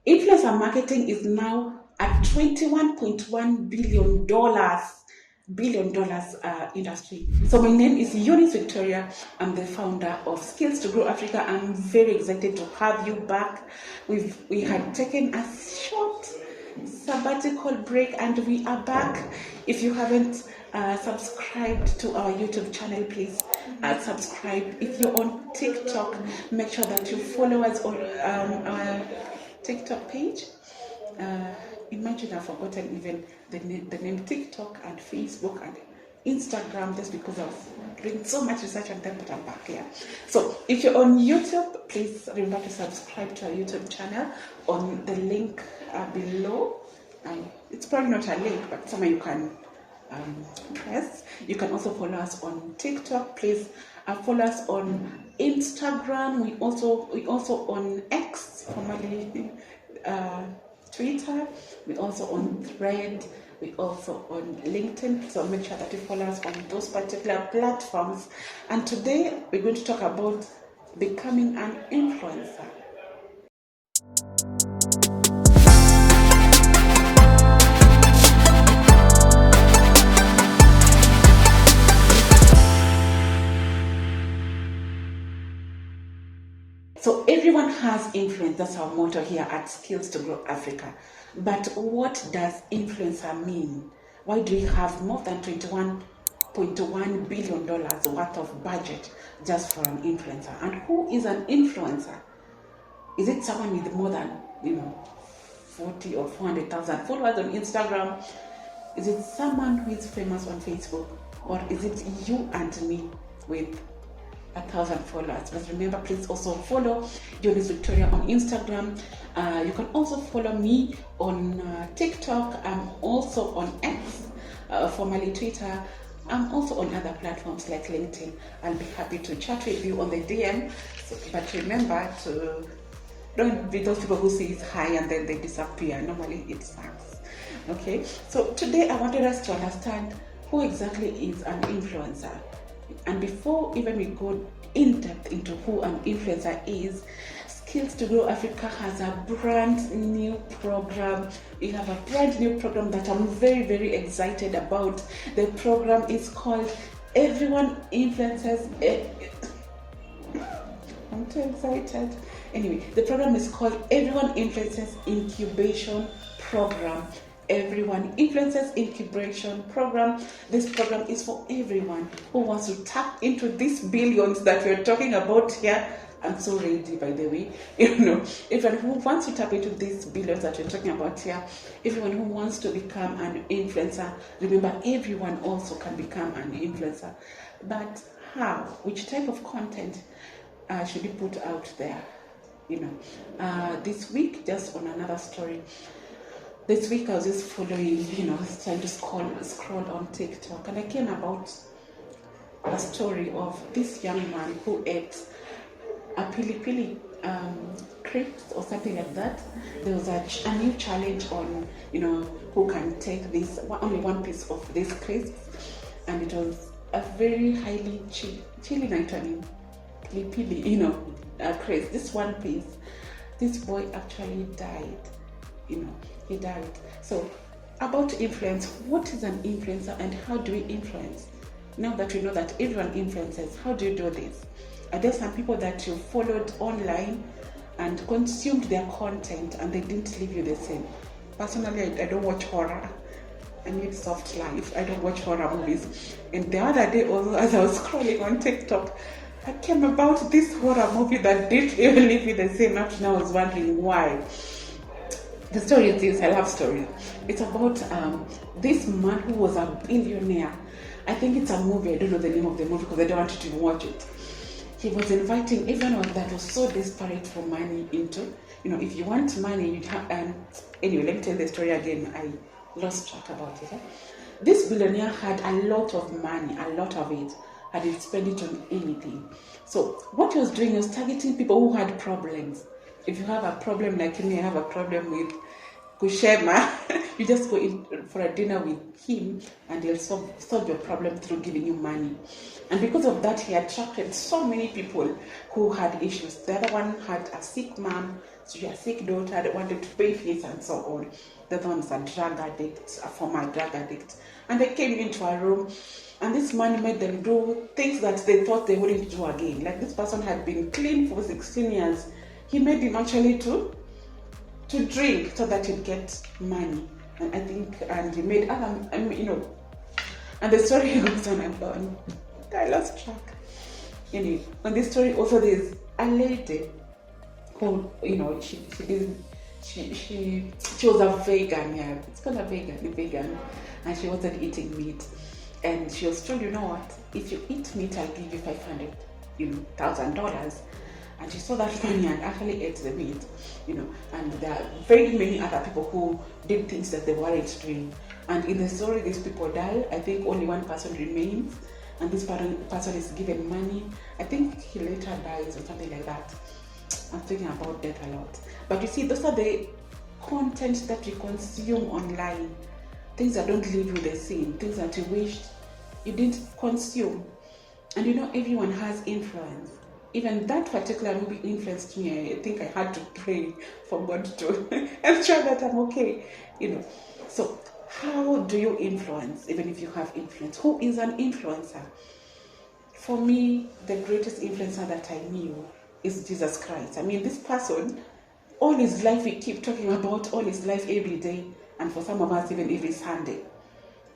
Influencer marketing is now at $21.1 billion industry. So my name is Eunice Victoria. I'm the founder of Skills to Grow Africa. I'm very excited to have you back. We had taken a short sabbatical break and we are back. If you haven't subscribed to our YouTube channel, please subscribe. If you're on TikTok, make sure that you follow us on our TikTok page. Imagine I've forgotten even the name TikTok and Facebook and Instagram just because I was doing so much research on them, but I'm back here. So if you're on YouTube, please remember to subscribe to our YouTube channel on the link below. It's probably not a link, but somewhere you can press. You can also follow us on TikTok. Please follow us on Instagram. We also on X, formerly Twitter. We also on Thread. We also on LinkedIn. So make sure that you follow us on those particular platforms. And today we're going to talk about becoming an influencer. So everyone has influence. That's our motto here at Skills to Grow Africa. But what does influencer mean? Why do we have more than $21.1 billion worth of budget just for an influencer? And who is an influencer? Is it someone with more than 40 or 400,000 followers on Instagram? Is it someone who is famous on Facebook? Or is it you and me with 1,000 followers? But remember, please also follow Eunice Victoria on Instagram. You can also follow me on TikTok. I'm also on X, formerly Twitter. I'm also on other platforms like LinkedIn. I'll be happy to chat with you on the DM. But remember to don't be those people who say hi and then they disappear. Normally it sucks. Okay, so today I wanted us to understand who exactly is an influencer. And before even we go in depth into who an influencer is, Skills to Grow Africa has a brand new program. We have a brand new program that I'm very, very excited about. The program is called Everyone Influences. I'm too excited. Anyway, the program is called Everyone Influences Incubation Program. Everyone Influences Incubation Program. This program is for everyone who wants to tap into these billions that we're talking about here. I'm so ready, by the way. Everyone who wants to tap into these billions that we're talking about here, everyone who wants to become an influencer. Remember, everyone also can become an influencer. But how? Which type of content should we put out there? This week, just on another story, this week I was just following, trying to scroll on TikTok, and I came about a story of this young man who ate a pili crisps or something like that. There was a new challenge on, who can take this only one piece of this crisps, and it was a very highly chili vitamin pili, crisp. This one piece, this boy actually died. He died. So, about influence, what is an influencer and how do we influence? Now that we know that everyone influences, how do you do this? Are there some people that you followed online and consumed their content and they didn't leave you the same? Personally, I don't watch horror. I need soft life. I don't watch horror movies. And the other day, also, as I was scrolling on TikTok, I came about this horror movie that didn't even leave me the same. Up to now, I was wondering why. The story is this, I love stories. It's about this man who was a billionaire. I think it's a movie, I don't know the name of the movie because I don't want you to watch it. He was inviting everyone that was so desperate for money into, if you want money, you'd have, anyway, let me tell the story again. I lost track about it. This billionaire had a lot of money, a lot of it, and he'd spend it on anything. So what he was doing was targeting people who had problems. If you have a problem like me, I have a problem with Kushema. You just go in for a dinner with him and he'll solve your problem through giving you money. And because of that, he attracted so many people who had issues. The other one had a sick mom, so she had a sick daughter that wanted to pay fees and so on. The other one was a drug addict, a former drug addict. And they came into a room, and this man made them do things that they thought they wouldn't do again. Like this person had been clean for 16 years. He made him actually to drink so that he'd get money. And I think, and he made other, and the story goes on and on. I lost track. Anyway, on this story also there's a lady who, she was a vegan, yeah. It's called a vegan, and she wasn't eating meat. And she was told, you know what, if you eat meat, I'll give you $500,000. And she saw that money and actually ate the meat, and there are very many other people who did things that they weren't doing. And in the story, these people die. I think only one person remains, and this person is given money. I think he later dies or something like that. I'm thinking about death a lot. But you see, those are the content that we consume online. Things that don't leave you the same, things that you wished you didn't consume. And everyone has influence. Even that particular movie influenced me. I think I had to pray for God to ensure that I'm okay. So how do you influence, even if you have influence? Who is an influencer? For me, the greatest influencer that I knew is Jesus Christ. I mean, this person, all his life we keep talking about, all his life every day, and for some of us even every Sunday.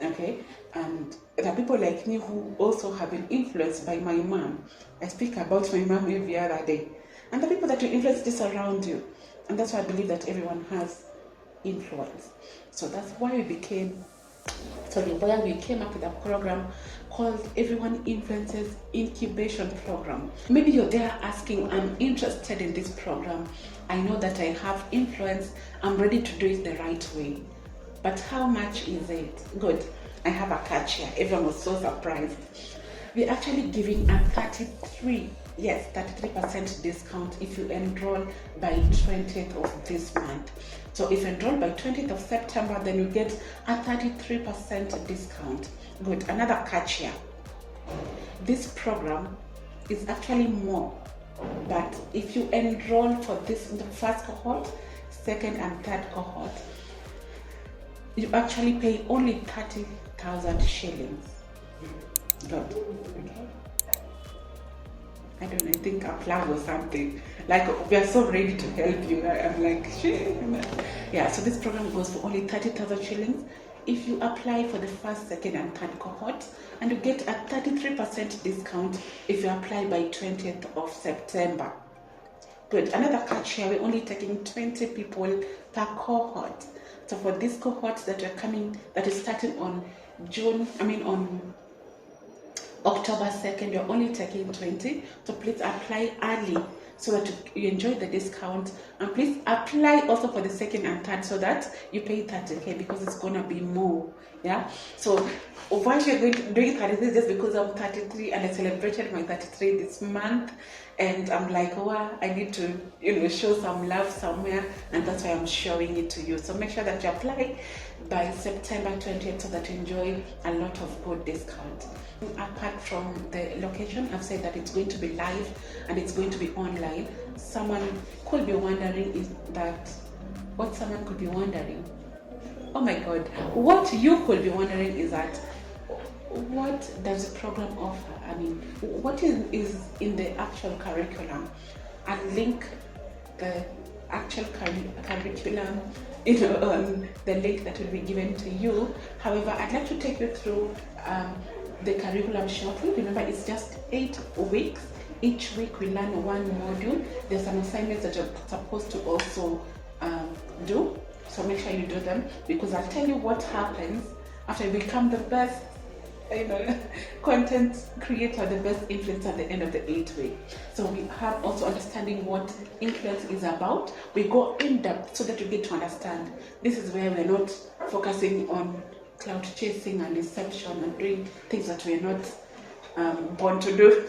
Okay? And there are people like me who also have been influenced by my mom. I speak about my mom every other day. And the people that will influence this around you. And that's why I believe that everyone has influence. So that's why we came up with a program called Everyone Influences Incubation Program. Maybe you're there asking, I'm interested in this program. I know that I have influence. I'm ready to do it the right way. But how much is it? Good. I have a catch here. Everyone was so surprised. We're actually giving a 33% discount if you enroll by 20th of this month. So if you enroll by 20th of September, then you get a 33% discount. Good. Another catch here. This program is actually more, but if you enroll for this in the first cohort, second and third cohort, you actually pay only 30,000 shillings. Good. Okay. I don't know, I think a plug or something. Like, we are so ready to help you. I'm like, shit. Yeah, so this program goes for only 30,000 shillings. If you apply for the first, second, and third cohort, and you get a 33% discount if you apply by 20th of September. Good. Another catch here, we're only taking 20 people per cohort. So for this cohort that are coming, that is starting on October 2nd, you're only taking 20. So please apply early so that you enjoy the discount. And please apply also for the second and third so that you pay 30K because it's going to be more. Yeah. So why you're going to do 33 just because I'm 33 and I celebrated my 33 this month. And I'm like, oh, I need to, show some love somewhere. And that's why I'm showing it to you. So make sure that you apply by September 20th so that you enjoy a lot of good discount. Apart from the location, I've said that it's going to be live and it's going to be online. Someone could be wondering oh my God, what you could be wondering is that, what does the program offer? I mean, what is in the actual curriculum? I'll link the actual curriculum, on the link that will be given to you. However, I'd like to take you through the curriculum shortly. Remember, it's just 8 weeks. Each week we learn one module. There's some assignments that you're supposed to also do. So make sure you do them, because I'll tell you what happens after you become the best content creator, the best influencer at the end of the 8 week. So we have also understanding what influence is about. We go in depth so that you get to understand. This is where we're not focusing on cloud chasing and deception and doing things that we're not born to do.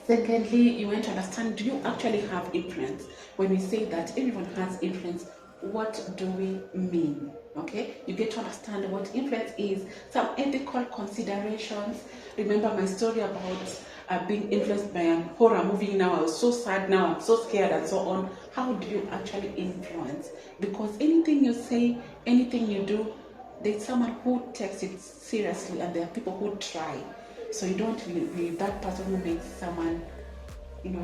Secondly, you want to understand, do you actually have influence? When we say that everyone has influence, what do we mean? Okay, you get to understand what influence is, some ethical considerations. Remember my story about being influenced by a horror movie. Now I was so sad, now I'm so scared, and so on. How do you actually influence? Because anything you say, anything you do, there's someone who takes it seriously, and there are people who try. So you don't be that person who makes someone,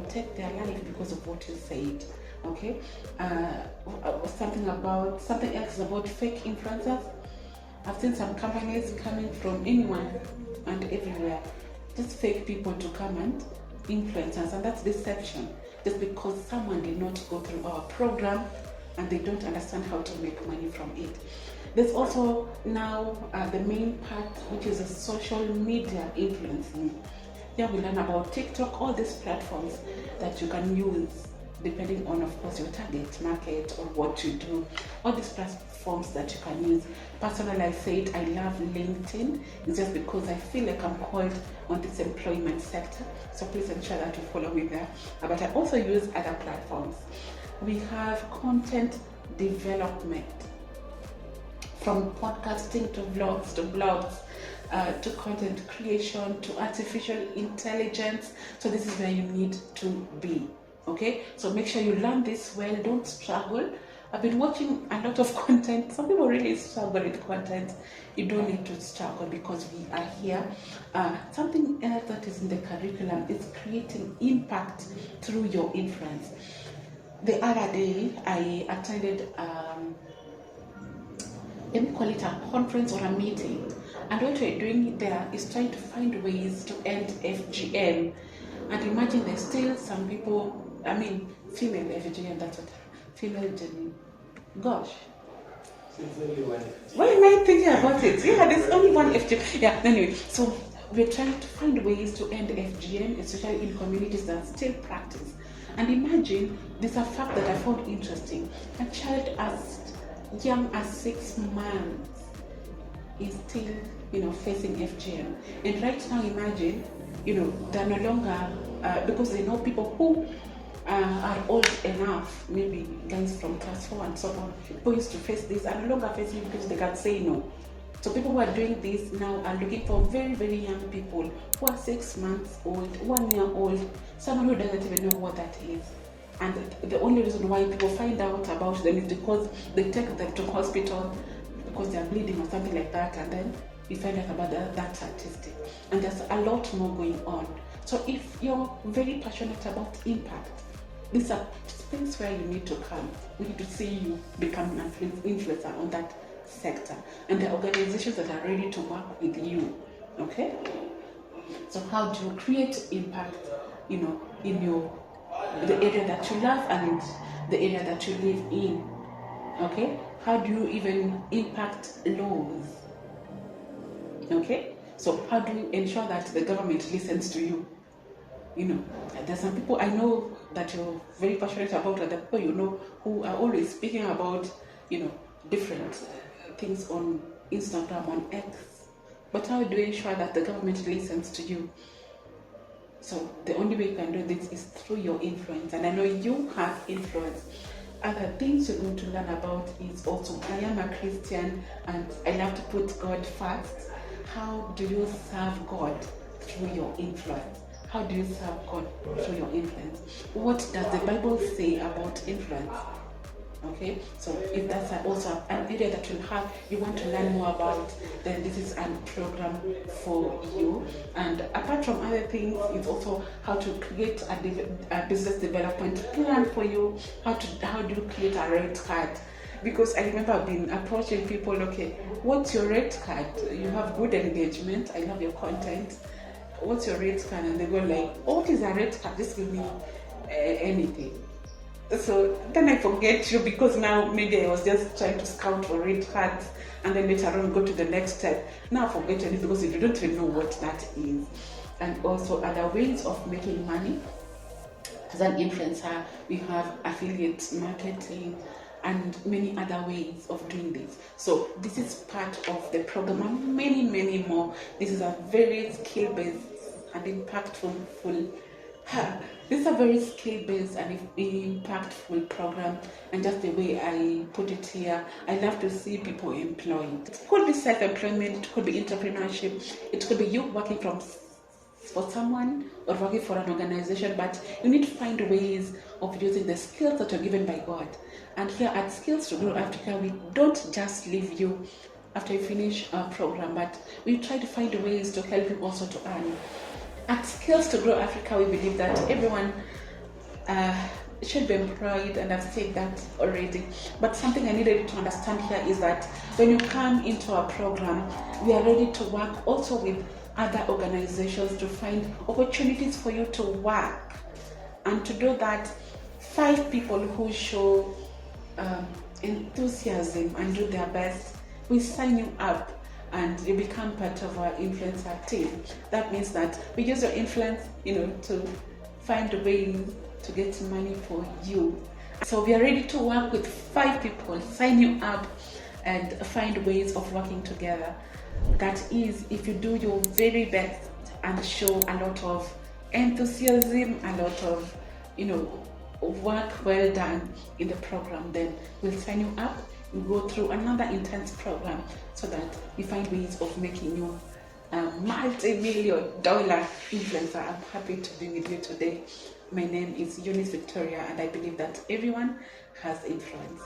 take their life because of what you said. Okay, something else about fake influencers. I've seen some companies coming from anyone and everywhere, just fake people to come and influence us, and that's deception. Just because someone did not go through our program and they don't understand how to make money from it. There's also now the main part, which is a social media influencing. Here we learn about TikTok, all these platforms that you can use depending on, of course, your target market or what you do. All these platforms that you can use. Personally, I said I love LinkedIn. It's just because I feel like I'm called on this employment sector. So please ensure that you follow me there. But I also use other platforms. We have content development, from podcasting to vlogs to blogs, to content creation, to artificial intelligence. So this is where you need to be. Okay, so make sure you learn this well. Don't struggle. I've been watching a lot of content. Some people really struggle with content. You don't need to struggle because we are here. Something else that is in the curriculum is creating impact through your influence. The other day, I attended, let me call it a conference or a meeting. And what we're doing there is trying to find ways to end FGM. And imagine there's still some people, female FGM, that's what, female genuine. Gosh. Why am I thinking about it? Yeah, there's only one FGM. Yeah, anyway, so we're trying to find ways to end FGM, especially in communities that still practice. And imagine, this is a fact that I found interesting. A child as young as 6 months is still, facing FGM. And right now, imagine, they're no longer, because they know people who are old enough, maybe guys from class 4 and so on, who used to face this are no longer facing it because they can say no. So people who are doing this now are looking for very, very young people who are 6 months old, 1 year old, someone who doesn't even know what that is. And the only reason why people find out about them is because they take them to hospital because they're bleeding or something like that, and then you find out about that statistic. And there's a lot more going on. So if you're very passionate about impact, this is a space where you need to come. We need to see you become an influencer on that sector. And there are organizations that are ready to work with you. Okay? So how do you create impact, in the area that you love and the area that you live in? Okay? How do you even impact laws? Okay? So how do you ensure that the government listens to you? There's some people I know that you're very passionate about, and the people who are always speaking about, different things on Instagram, on X. But how do you ensure that the government listens to you? So the only way you can do this is through your influence. And I know you have influence. Other things you're going to learn about is also, I am a Christian and I love to put God first. How do you serve God through your influence? How do you serve God through your influence? What does the Bible say about influence? Okay, so if that's also an area that you want to learn more about, then this is a program for you. And apart from other things, it's also how to create a business development plan for you. How do you create a rate card? Because I remember I've been approaching people, okay, what's your rate card? You have good engagement, I love your content. What's your rate card? And they go like, oh, what is a rate card? Just give me anything. So then I forget you, because now maybe I was just trying to scout for rate cards, and then later on go to the next step. Now I forget it because you don't even know what that is. And also other ways of making money. As an influencer, we have affiliate marketing and many other ways of doing this. So this is part of the program, and many more. This is a very skill-based and impactful This is a very skill-based and impactful program, and just the way I put it here, I love to see people employed. It could be self-employment, it could be entrepreneurship, it could be you working for someone or working for an organization, but you need to find ways of using the skills that are given by God. And here at Skills to Grow Africa, we don't just leave you after you finish our program, but we try to find ways to help you also to earn. At Skills to Grow Africa, we believe that everyone should be employed, and I've said that already. But something I needed to understand here is that when you come into our program, we are ready to work also with other organizations to find opportunities for you to work. And to do that, 5 people who show enthusiasm and do their best, we sign you up and you become part of our influencer team. That means that we use your influence, to find a way to get money for you. So we are ready to work with 5 people, sign you up and find ways of working together. That is, if you do your very best and show a lot of enthusiasm, a lot of, work well done in the program, then we'll sign you up. We'll go through another intense program so that we find ways of making you a multi-million-dollar influencer. I'm happy to be with you today. My name is Eunice Victoria, and I believe that everyone has influence.